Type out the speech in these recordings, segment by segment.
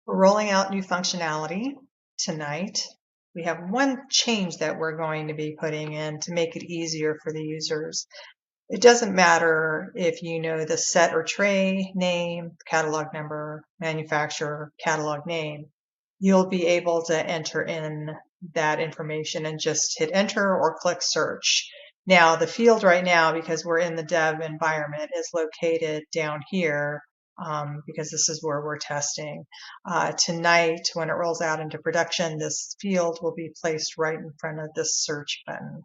We're rolling out new functionality tonight. We have one change that we're going to be putting in to make it easier for the users. It doesn't matter if you know the set or tray name, catalog number, manufacturer, catalog name. You'll be able to enter in that information and just hit enter or click search. Now, the field right now, because we're in the dev environment, is located down here because this is where we're testing. Tonight, when it rolls out into production, this field will be placed right in front of this search button.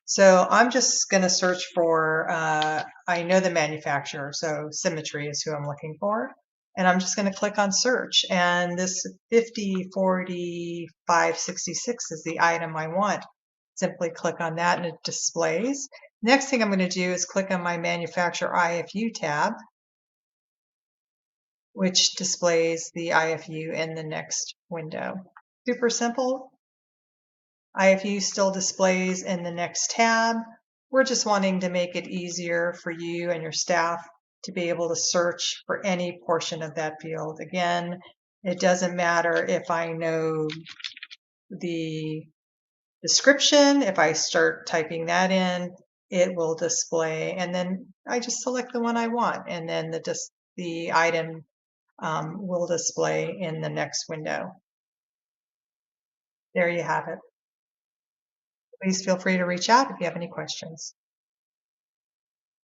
So I'm just going to search for, I know the manufacturer, so Symmetry is who I'm looking for. And I'm just going to click on search. And this 504566 is the item I want. Simply click on that and it displays. Next thing I'm going to do is click on my manufacturer IFU tab, which displays the IFU in the next window. Super simple. IFU still displays in the next tab. We're just wanting to make it easier for you and your staff to be able to search for any portion of that field. Again, it doesn't matter if I know the description. If I start typing that in, it will display, and then I just select the one I want, and then the item will display in the next window. There you have it. Please feel free to reach out if you have any questions.